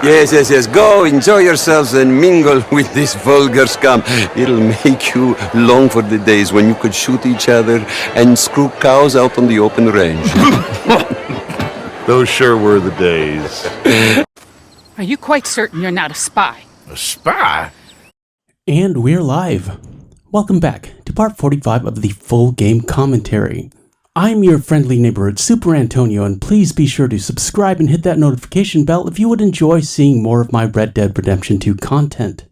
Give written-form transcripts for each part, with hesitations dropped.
Yes. Go, enjoy yourselves and mingle with this vulgar scum. It'll make you long for the days when you could shoot each other and screw cows out on the open range. Those sure were the days. Are you quite certain you're not a spy? A spy? And we're live. Welcome back to part 45 of the full game commentary. I'm your friendly neighborhood Super Antonio, and please be sure to subscribe and hit that notification bell if you would enjoy seeing more of my Red Dead Redemption 2 content.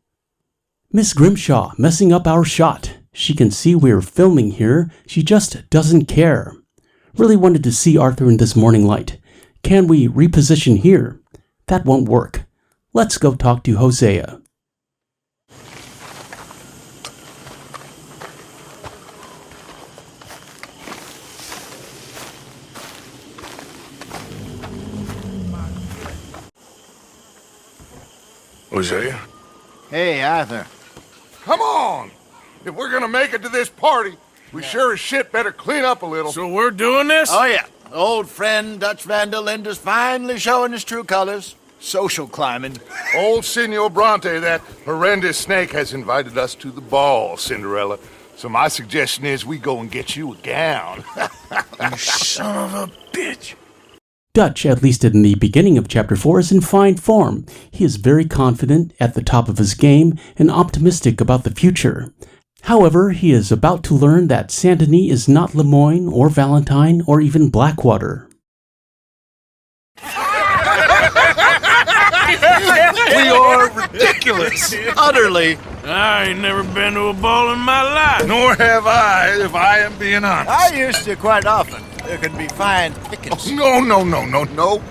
Miss Grimshaw messing up our shot. She can see we're filming here, she just doesn't care. Really wanted to see Arthur in this morning light. Can we reposition here? That won't work. Let's go talk to Hosea. Hosea? Hey, Arthur. Come on! If we're gonna make it to this party, we sure as shit better clean up a little. So we're doing this? Oh, yeah. Old friend Dutch Van der Linde's finally showing his true colors. Social climbing. Old Senor Bronte, that horrendous snake, has invited us to the ball, Cinderella. So my suggestion is we go and get you a gown. You son of a bitch. Dutch, at least in the beginning of Chapter 4, is in fine form. He is very confident, at the top of his game, and optimistic about the future. However, he is about to learn that Saint Denis is not Lemoyne, or Valentine, or even Blackwater. We are ridiculous. Utterly. I ain't never been to a ball in my life. Nor have I, if I am being honest. I used to quite often. There can be fine pickings. No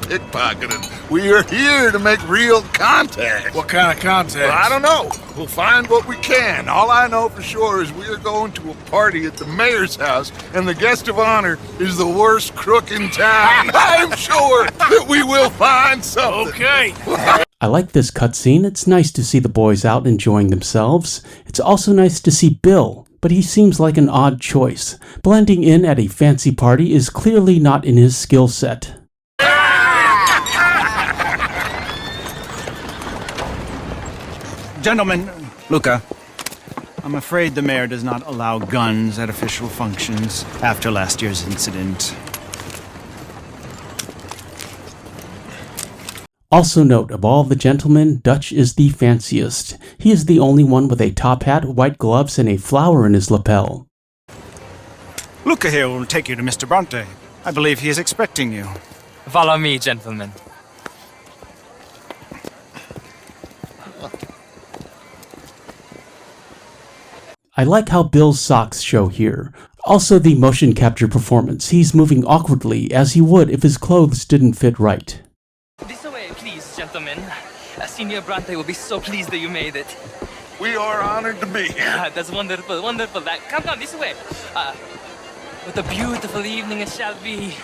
pickpocketing. We are here to make real contact. What kind of contact? Well, I don't know. We'll find what we can. All I know for sure is we are going to a party at the mayor's house, and the guest of honor is the worst crook in town. I'm sure that we will find something. Okay. I like this cutscene. It's nice to see the boys out enjoying themselves. It's also nice to see Bill, but he seems like an odd choice. Blending in at a fancy party is clearly not in his skill set. Gentlemen, Luca, I'm afraid the mayor does not allow guns at official functions after last year's incident. Also note, of all the gentlemen, Dutch is the fanciest. He is the only one with a top hat, white gloves, and a flower in his lapel. Luca here will take you to Mr. Bronte. I believe he is expecting you. Follow me, gentlemen. I like how Bill's socks show here. Also the motion capture performance. He's moving awkwardly, as he would if his clothes didn't fit right. This way, please, gentlemen. Senior Bronte will be so pleased that you made it. We are honored to be here. That's wonderful. Come, this way. What a beautiful evening it shall be.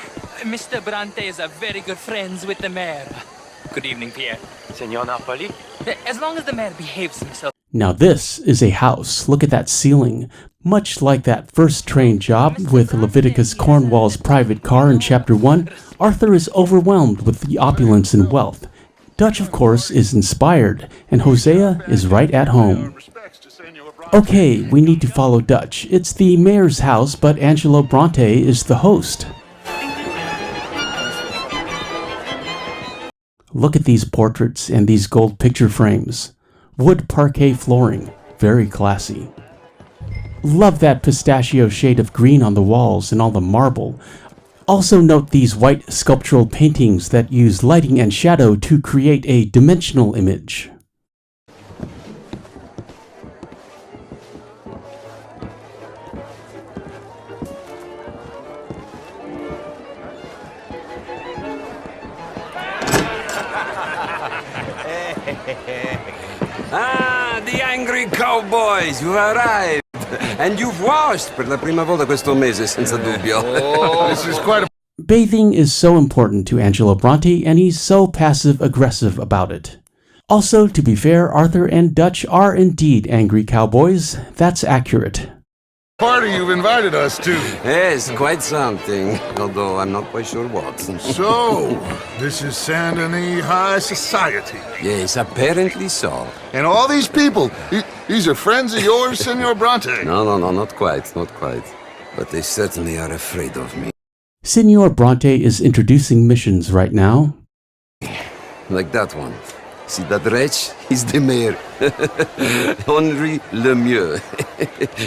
Mr. Bronte is a very good friends with the mayor. Good evening, Pierre. Senor Napoli? As long as the mayor behaves himself. Now this is a house. Look at that ceiling. Much like that first train job with Leviticus Cornwall's private car in Chapter 1, Arthur is overwhelmed with the opulence and wealth. Dutch, of course, is inspired, and Hosea is right at home. Okay, we need to follow Dutch. It's the mayor's house, but Angelo Bronte is the host. Look at these portraits and these gold picture frames. Wood parquet flooring, very classy. Love that pistachio shade of green on the walls and all the marble. Also note these white sculptural paintings that use lighting and shadow to create a dimensional image. The angry cowboys, you've arrived. And you've washed per la prima volta questo mese, senza dubbio. This is quite a... Bathing is so important to Angelo Bronte, and he's so passive-aggressive about it. Also, to be fair, Arthur and Dutch are indeed angry cowboys. That's accurate. party you've invited us to. Yes, quite something. Although I'm not quite sure what. So, this is Saint Denis High Society. Yes, apparently so. And all these people, these are friends of yours, Senor Bronte? No, not quite, not quite. But they certainly are afraid of me. Senor Bronte is introducing missions right now. Like that one. See that wretch? He's the mayor. Henri Lemieux.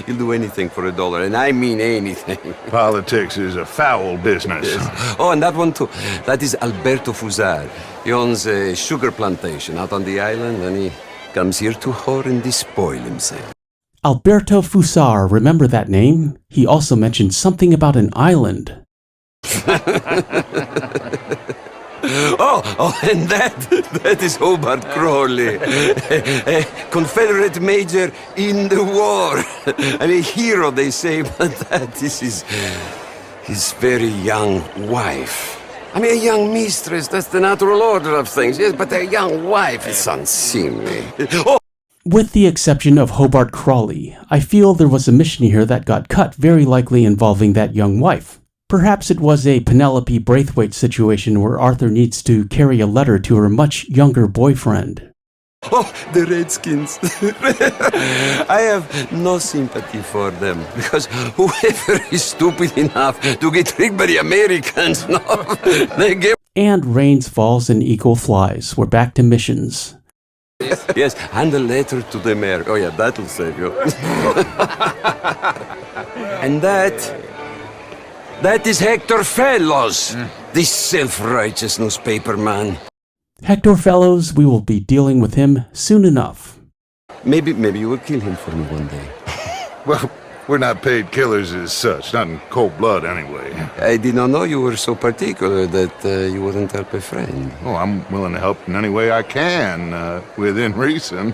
He'll do anything for $1, and I mean anything. Politics is a foul business. Yes. Oh, and that one too. That is Alberto Fusar. He owns a sugar plantation out on the island, and he comes here to whore and despoil himself. Alberto Fusar, remember that name? He also mentioned something about an island. Oh, and that is Hobart Crawley, a Confederate major in the war. I mean, hero, they say, but that is his very young wife. I mean, a young mistress, that's the natural order of things, yes, but a young wife is unseemly. Oh! With the exception of Hobart Crawley, I feel there was a mission here that got cut, very likely involving that young wife. Perhaps it was a Penelope Braithwaite situation where Arthur needs to carry a letter to her much younger boyfriend. Oh, the Redskins. I have no sympathy for them, because whoever is stupid enough to get tricked by the Americans, no, they get... And rains falls and eagle flies. We're back to missions. Yes, and a letter to the mayor. Oh yeah, that'll save you. And that is Hector Fellows, this self-righteous newspaper man. Hector Fellows, we will be dealing with him soon enough. Maybe you will kill him for me one day. Well, we're not paid killers as such, not in cold blood anyway. I did not know you were so particular that you wouldn't help a friend. Oh, I'm willing to help in any way I can, within reason.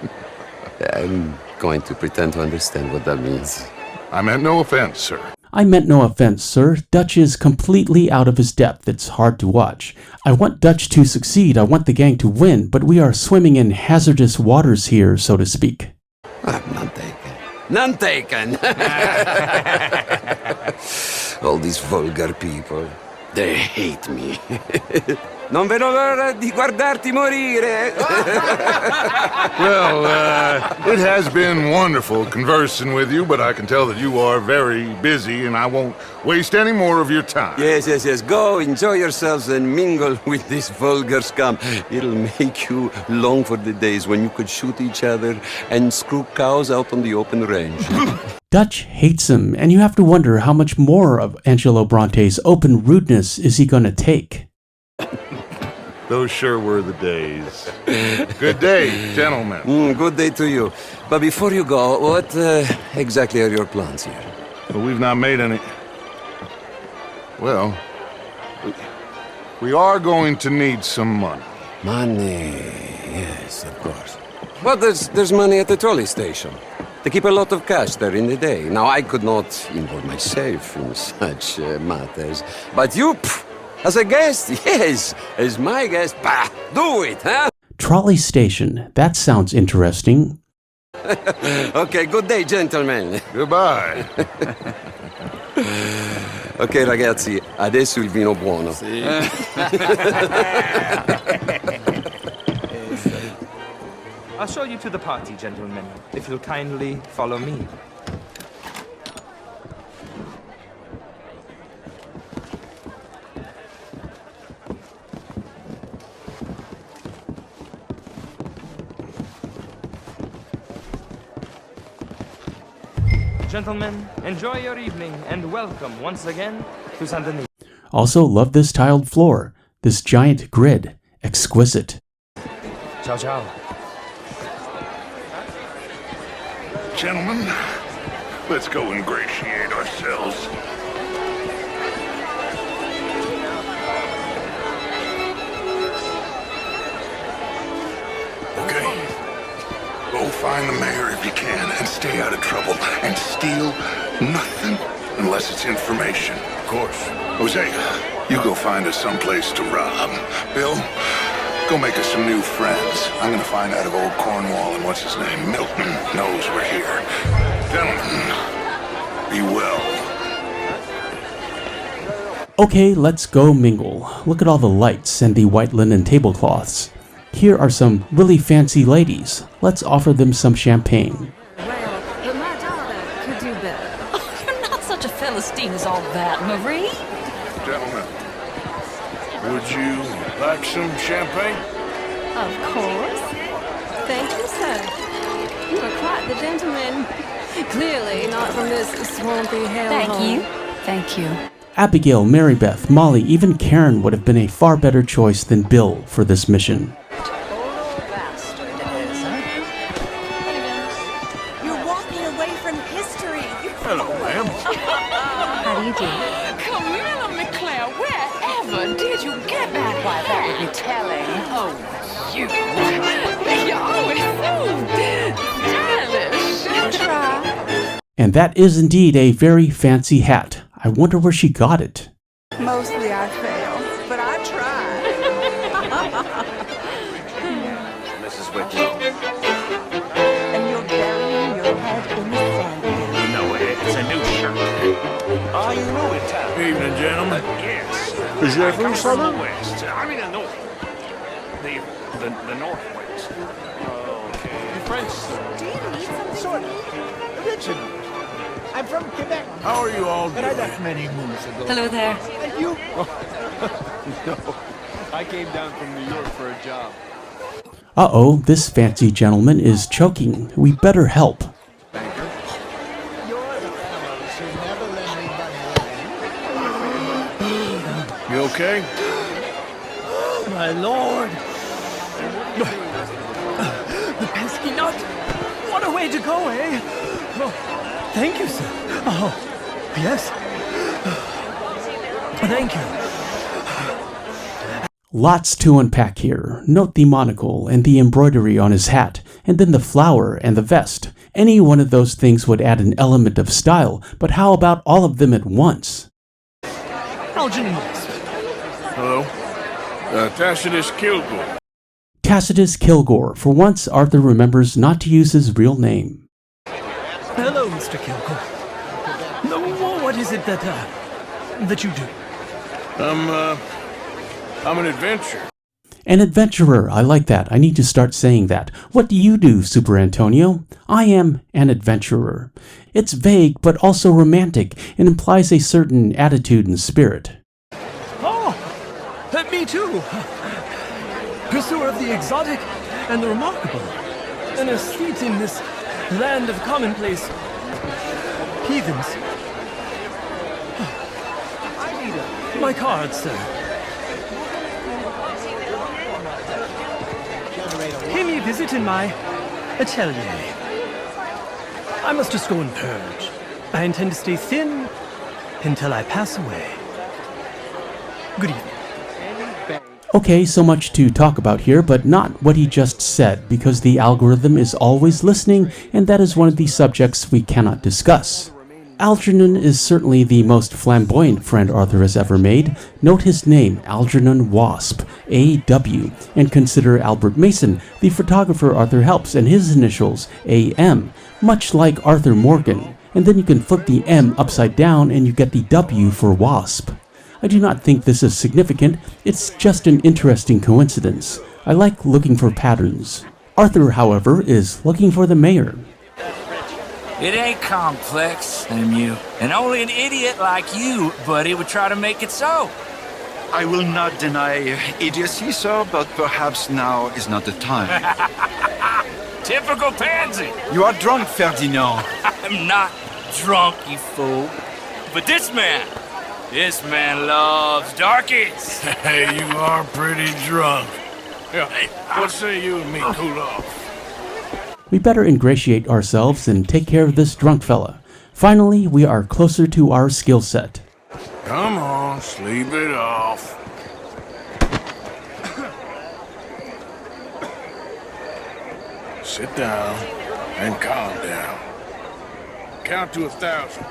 I'm going to pretend to understand what that means. I meant no offense, sir. I meant no offense, sir. Dutch is completely out of his depth. It's hard to watch. I want Dutch to succeed. I want the gang to win, but we are swimming in hazardous waters here, so to speak. None taken. None taken! All these vulgar people. They hate me. Non vedo l'ora di guardarti morire. Well, it has been wonderful conversing with you, but I can tell that you are very busy, and I won't waste any more of your time. Yes. Go, enjoy yourselves, and mingle with this vulgar scum. It'll make you long for the days when you could shoot each other and screw cows out on the open range. Dutch hates him, and you have to wonder how much more of Angelo Bronte's open rudeness is he going to take. Those sure were the days. Good day, gentlemen. Good day to you. But before you go, what exactly are your plans here? Well, we've not made any... Well, we are going to need some money. Money, yes, of course. But there's money at the trolley station. They keep a lot of cash there in the day. Now, I could not involve myself in such matters. But you... As a guest, yes. As my guest, bah, do it, huh? Trolley station. That sounds interesting. Okay, good day, gentlemen. Goodbye. Ok, ragazzi, adesso il vino buono. I'll show you to the party, gentlemen, if you'll kindly follow me. Gentlemen, enjoy your evening and welcome once again to Saint Denis. Also, love this tiled floor. This giant grid. Exquisite. Ciao, ciao. Gentlemen, let's go ingratiate ourselves. Okay. Go find the mayor if you can and stay out of trouble. And steal nothing unless it's information. Of course. Jose, you go find us someplace to rob. Bill, go make us some new friends. I'm gonna find out if old Cornwall and what's his name, Milton, knows we're here. Gentlemen, Be well. Okay, let's go mingle. Look at all the lights and the white linen tablecloths. Here are some really fancy ladies. Let's offer them some champagne. Well, but my daughter could do better. Oh, you're not such a Philistine as all that, Marie. Gentlemen, would you like some champagne? Of course. Thank you, sir. You are quite the gentleman. Clearly not from this swampy hellhole. Thank you. Abigail, Marybeth, Molly, even Karen would have been a far better choice than Bill for this mission. You're walking away from history. Hello, ma'am. How do you do? Camilla McClare, wherever did you get that? Why, that would be telling. Oh, you. You're always so stylish. Try. And that is indeed a very fancy hat. I wonder where she got it. Mostly I fail, but I try. Mrs. Whitney. And you're burying your head in the sand again. No, it's a new shirt. Ah, you know it, Evening, gentlemen. Yes. Is that from the west? I mean, the north. The northwest. Okay. French. Do you need something? Sort of. Originally. I'm from Quebec. How are you all But I doing? left many moons ago. Hello there. And you? No, I came down from New York for a job. Uh-oh, this fancy gentleman is choking. We better help. You're the fellows who never let anybody You okay? My lord! The pesky nut! What a way to go, eh? Oh, thank you, sir. Oh, yes. Thank you. Lots to unpack here. Note the monocle and the embroidery on his hat, and then the flower and the vest. Any one of those things would add an element of style, but how about all of them at once? Algernon West. Hello? Tacitus Kilgore. Tacitus Kilgore. For once, Arthur remembers not to use his real name. Hello, Mr. Kilgore. No, what is it that you do? I'm an adventurer. An adventurer. I like that. I need to start saying that. What do you do, Superantonio? I am an adventurer. It's vague, but also romantic, and implies a certain attitude and spirit. Oh, me too. Pursuer of the exotic and the remarkable. An aesthete in this land of commonplace heathens. My card, sir. Pay me a visit in my atelier. I must just go and purge. I intend to stay thin until I pass away. Good evening. Okay, so much to talk about here, but not what he just said, because the algorithm is always listening, and that is one of the subjects we cannot discuss. Algernon is certainly the most flamboyant friend Arthur has ever made. Note his name, Algernon Wasp, A.W., and consider Albert Mason, the photographer Arthur helps, and his initials, A.M., much like Arthur Morgan. And then you can flip the M upside down and you get the W for Wasp. I do not think this is significant, it's just an interesting coincidence. I like looking for patterns. Arthur, however, is looking for the mayor. It ain't complex, MU. And only an idiot like you, buddy, would try to make it so. I will not deny idiocy, sir, but perhaps now is not the time. Typical pansy. You are drunk, Ferdinand. I'm not drunk, you fool. But this man loves darkies. Hey, you are pretty drunk. Yeah, what say you and me cool off? We better ingratiate ourselves and take care of this drunk fella. Finally, we are closer to our skill set. Come on, sleep it off. Sit down and calm down. Count to 1,000.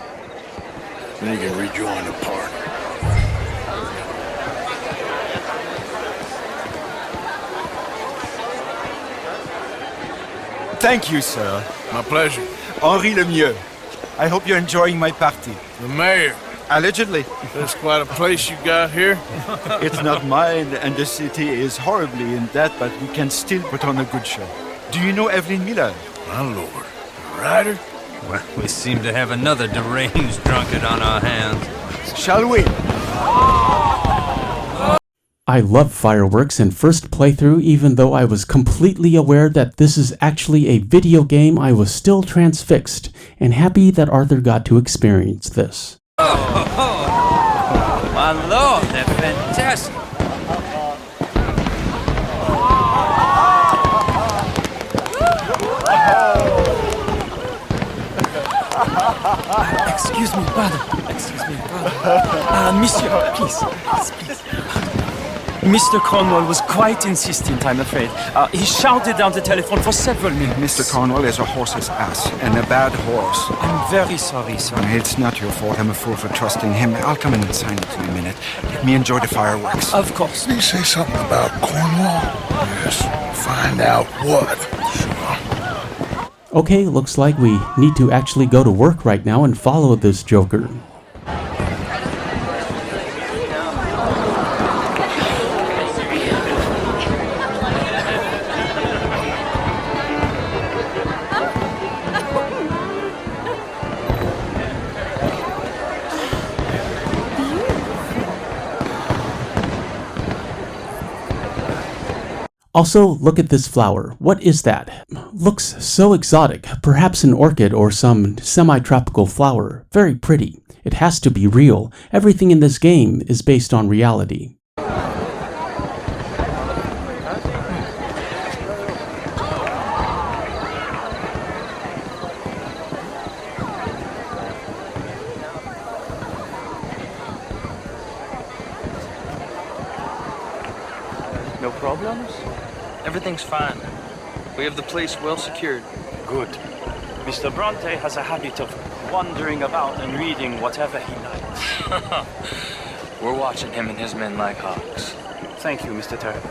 Then you can rejoin the party. Thank you, sir. My pleasure. Henri Lemieux. I hope you're enjoying my party. The mayor. Allegedly. That's quite a place you got here. It's not mine, and the city is horribly in debt, but we can still put on a good show. Do you know Evelyn Miller? My lord. Ryder? Well, we seem to have another deranged drunkard on our hands. Shall we? I love fireworks in first playthrough. Even though I was completely aware that this is actually a video game, I was still transfixed and happy that Arthur got to experience this. Oh, my lord, they're fantastic. Excuse me, pardon. Excuse me, pardon. Monsieur, please. Mr. Cornwall was quite insistent, I'm afraid. He shouted down the telephone for several minutes. Mr. Cornwall is a horse's ass, and a bad horse. I'm very sorry, sir. It's not your fault. I'm a fool for trusting him. I'll come in and sign it in a minute. Let me enjoy the fireworks. Of course. Did he say something about Cornwall? Yes. Find out what. Okay, looks like we need to actually go to work right now and follow this joker. Also, look at this flower. What is that? Looks so exotic. Perhaps an orchid or some semi-tropical flower. Very pretty. It has to be real. Everything in this game is based on reality. No problems? Everything's fine. We have the place well secured. Good. Mr. Bronte has a habit of wandering about and reading whatever he likes. We're watching him and his men like hawks. Thank you, Mr. Turner.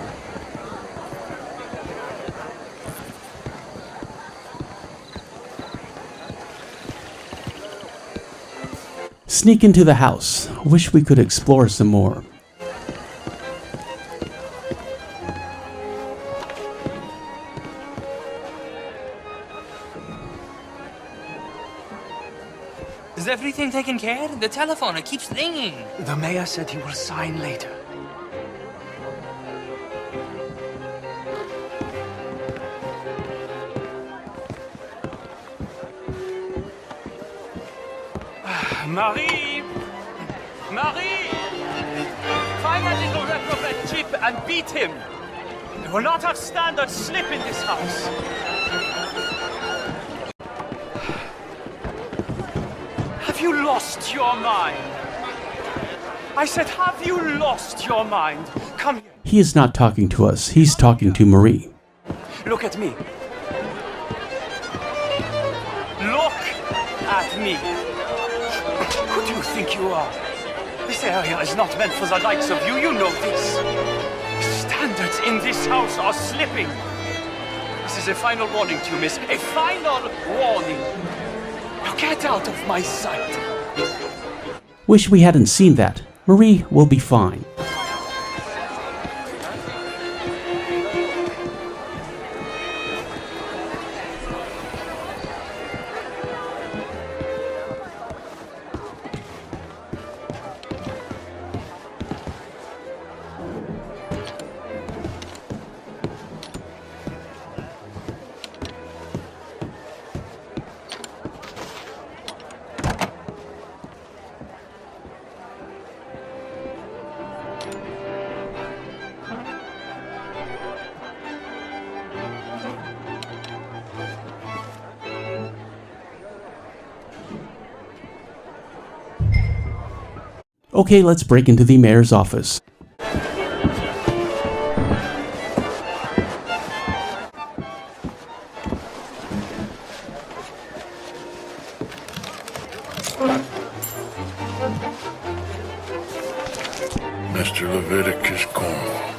Sneak into the house. Wish we could explore some more. Is everything taken care of? The telephone, it keeps ringing. The mayor said he will sign later. Marie! Marie! Find that little reprobate chip and beat him! We will not have standard slip in this house. Have you lost your mind? I said, have you lost your mind? Come here. He is not talking to us. He's talking to Marie. Look at me. Look at me. Who do you think you are? This area is not meant for the likes of you. You know this. Standards in this house are slipping. This is a final warning to you, miss. A final warning. Now get out of my sight. Wish we hadn't seen that. Marie will be fine. Okay, let's break into the mayor's office. Mr. Leviticus Cornwall.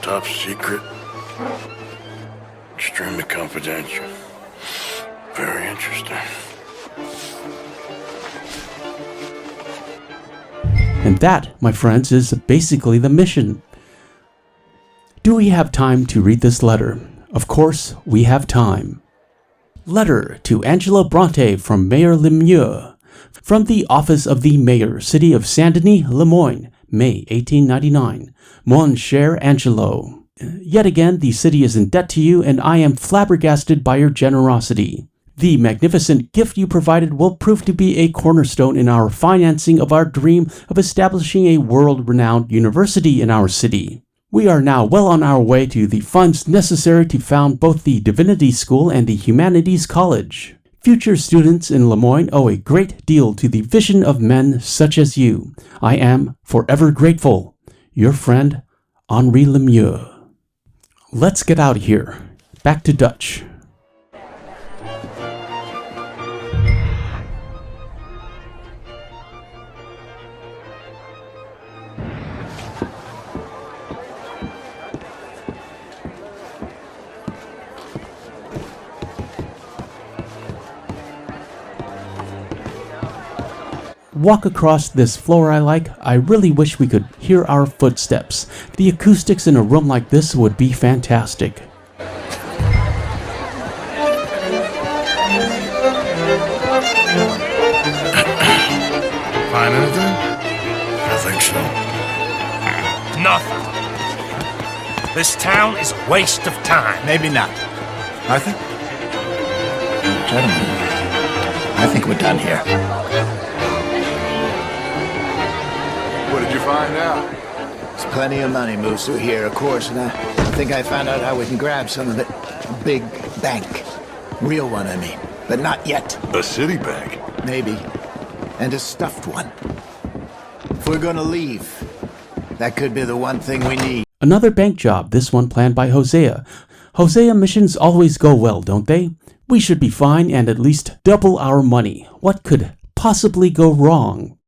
Top secret. Extremely confidential. Very interesting. And that, my friends, is basically the mission. Do we have time to read this letter? Of course, we have time. Letter to Angela Bronte from Mayor Lemieux. From the Office of the Mayor, City of Saint-Denis, Lemoyne, May 1899. Mon cher Angelo. Yet again, the city is in debt to you, and I am flabbergasted by your generosity. The magnificent gift you provided will prove to be a cornerstone in our financing of our dream of establishing a world-renowned university in our city. We are now well on our way to the funds necessary to found both the Divinity School and the Humanities College. Future students in Lemoyne owe a great deal to the vision of men such as you. I am forever grateful. Your friend, Henri Lemieux. Let's get out of here. Back to Dutch. Walk across this floor I like. I really wish we could hear our footsteps. The acoustics in a room like this would be fantastic. Find anything? I think so. Nothing. This town is a waste of time. Maybe not. I think. Gentlemen, I think we're done here. What did you find out? There's plenty of money moves through here, of course, and I think I found out how we can grab some of it. A big bank. Real one, I mean. But not yet. A city bank? Maybe. And a stuffed one. If we're gonna leave, that could be the one thing we need. Another bank job, this one planned by Hosea. Hosea missions always go well, don't they? We should be fine and at least double our money. What could possibly go wrong?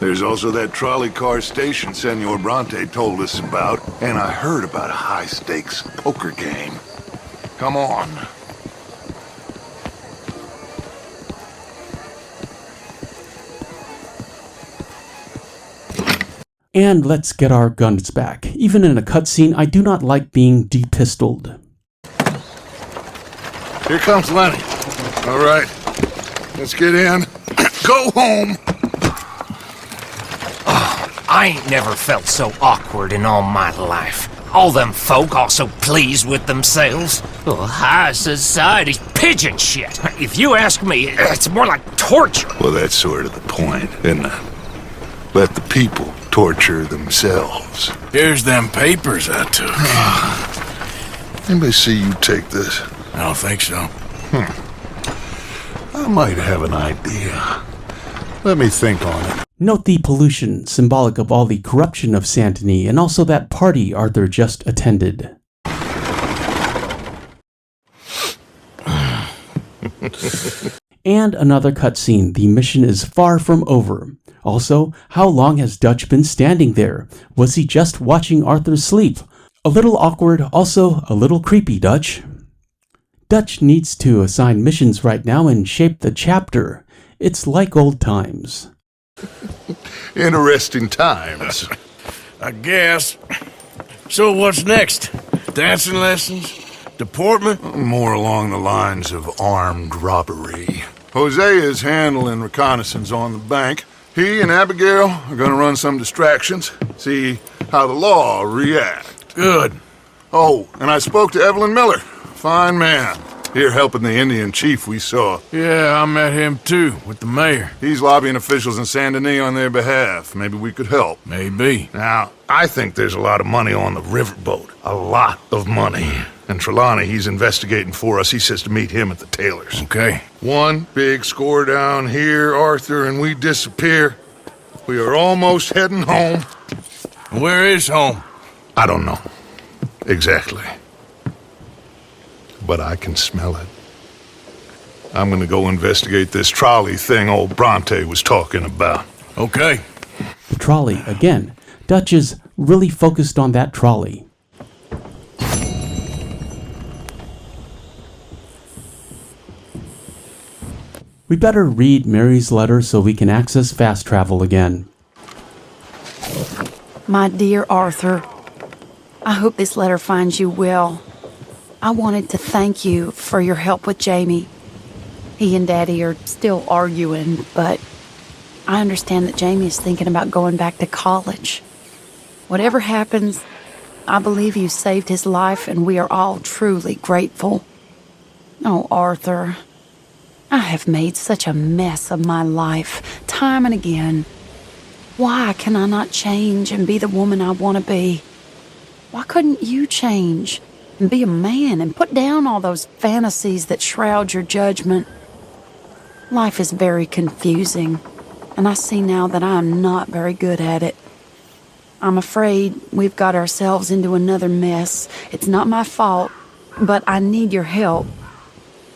There's also that trolley car station Senor Bronte told us about, and I heard about a high-stakes poker game. Come on. And let's get our guns back. Even in a cutscene, I do not like being de-pistoled. Here comes Lenny. All right, let's get in. Go home. I ain't never felt so awkward in all my life. All them folk all so pleased with themselves. Oh, high society's pigeon shit. If you ask me, it's more like torture. Well, that's sort of the point, isn't it? Let the people torture themselves. Here's them papers I took. Anybody see you take this? I don't think so. I might have an idea. Let me think on it. Note the pollution, symbolic of all the corruption of Saint-Denis, and also that party Arthur just attended. And another cutscene. The mission is far from over. Also, how long has Dutch been standing there? Was he just watching Arthur sleep? A little awkward, also a little creepy, Dutch. Dutch needs to assign missions right now and shape the chapter. It's like old times. Interesting times. I guess. So what's next? Dancing lessons? Deportment? More along the lines of armed robbery. Hosea is handling reconnaissance on the bank. He and Abigail are going to run some distractions, see how the law react. Good. Oh, and I spoke to Evelyn Miller. Fine man. Here helping the Indian chief we saw. Yeah, I met him too, with the mayor. He's lobbying officials in Saint-Denis on their behalf. Maybe we could help. Maybe. Now, I think there's a lot of money on the riverboat. A lot of money. And Trelawney, he's investigating for us. He says to meet him at the tailor's. Okay. One big score down here, Arthur, and we disappear. We are almost heading home. Where is home? I don't know. Exactly. But I can smell it. I'm gonna go investigate this trolley thing old Bronte was talking about. Okay. The trolley, again. Dutch is really focused on that trolley. We better read Mary's letter so we can access fast travel again. My dear Arthur, I hope this letter finds you well. I wanted to thank you for your help with Jamie. He and Daddy are still arguing, but I understand that Jamie is thinking about going back to college. Whatever happens, I believe you saved his life, and we are all truly grateful. Oh, Arthur, I have made such a mess of my life, time and again. Why can I not change and be the woman I want to be? Why couldn't you change and be a man and put down all those fantasies that shroud your judgment? Life is very confusing, and I see now that I am not very good at it. I'm afraid we've got ourselves into another mess. It's not my fault, but I need your help.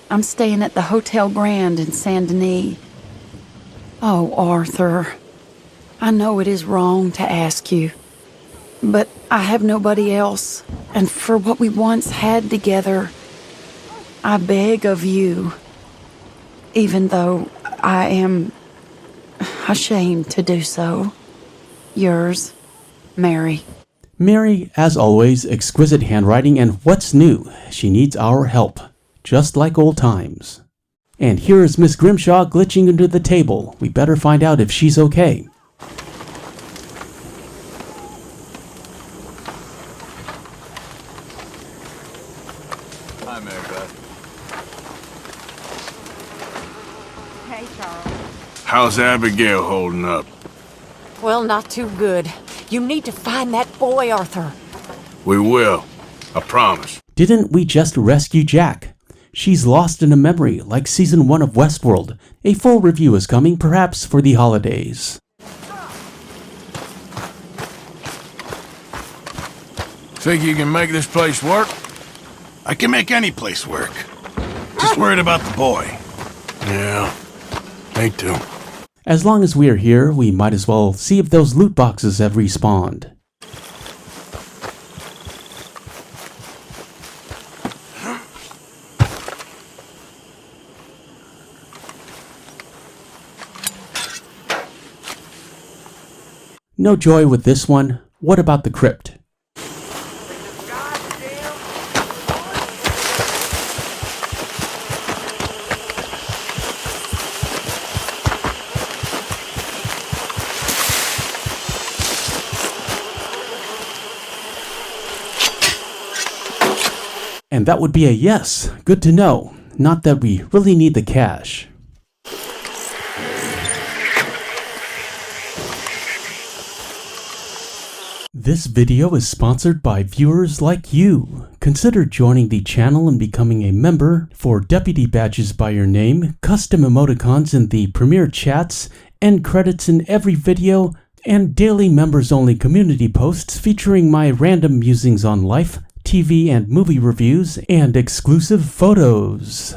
I'm staying at the Hotel Grand in Saint Denis. Oh, Arthur, I know it is wrong to ask you, but I have nobody else, and for what we once had together, I beg of you, even though I am ashamed to do so. Yours, Mary. Mary, as always, exquisite handwriting, and what's new? She needs our help, just like old times. And here is Miss Grimshaw glitching into the table. We better find out if she's okay. Hi, Mary Beth. Hey, Charles. How's Abigail holding up? Well, not too good. You need to find that boy, Arthur. We will. I promise. Didn't we just rescue Jack? She's lost in a memory, like Season 1 of Westworld. A full review is coming, perhaps for the holidays. Think you can make this place work? I can make any place work. Just worried about the boy. Yeah, me too. As long as we are here, we might as well see if those loot boxes have respawned. No joy with this one. What about the crypt? And that would be a yes. Good to know. Not that we really need the cash. This video is sponsored by viewers like you. Consider joining the channel and becoming a member for deputy badges by your name, custom emoticons in the premiere chats, end credits in every video, and daily members-only community posts featuring my random musings on life, TV and movie reviews, and exclusive photos.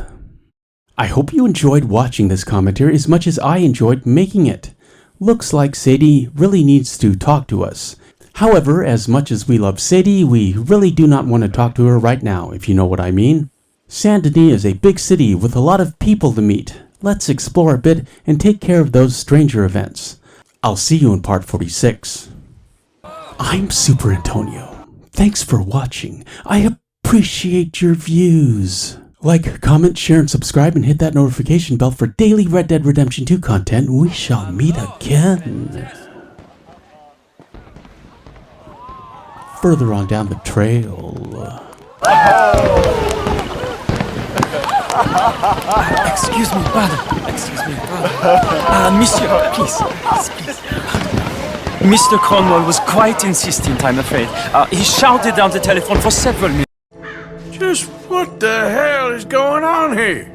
I hope you enjoyed watching this commentary as much as I enjoyed making it. Looks like Sadie really needs to talk to us. However, as much as we love Sadie, we really do not want to talk to her right now, if you know what I mean. Saint Denis is a big city with a lot of people to meet. Let's explore a bit and take care of those stranger events. I'll see you in part 46. I'm Super Antonio. Thanks for watching. I appreciate your views. Like, comment, share, and subscribe, and hit that notification bell for daily Red Dead Redemption 2 content. We shall meet again. Further on down the trail. Excuse me, brother. Excuse me, brother. Monsieur, please. Mr. Cornwall was quite insistent, I'm afraid. He shouted down the telephone for several minutes. Just what the hell is going on here?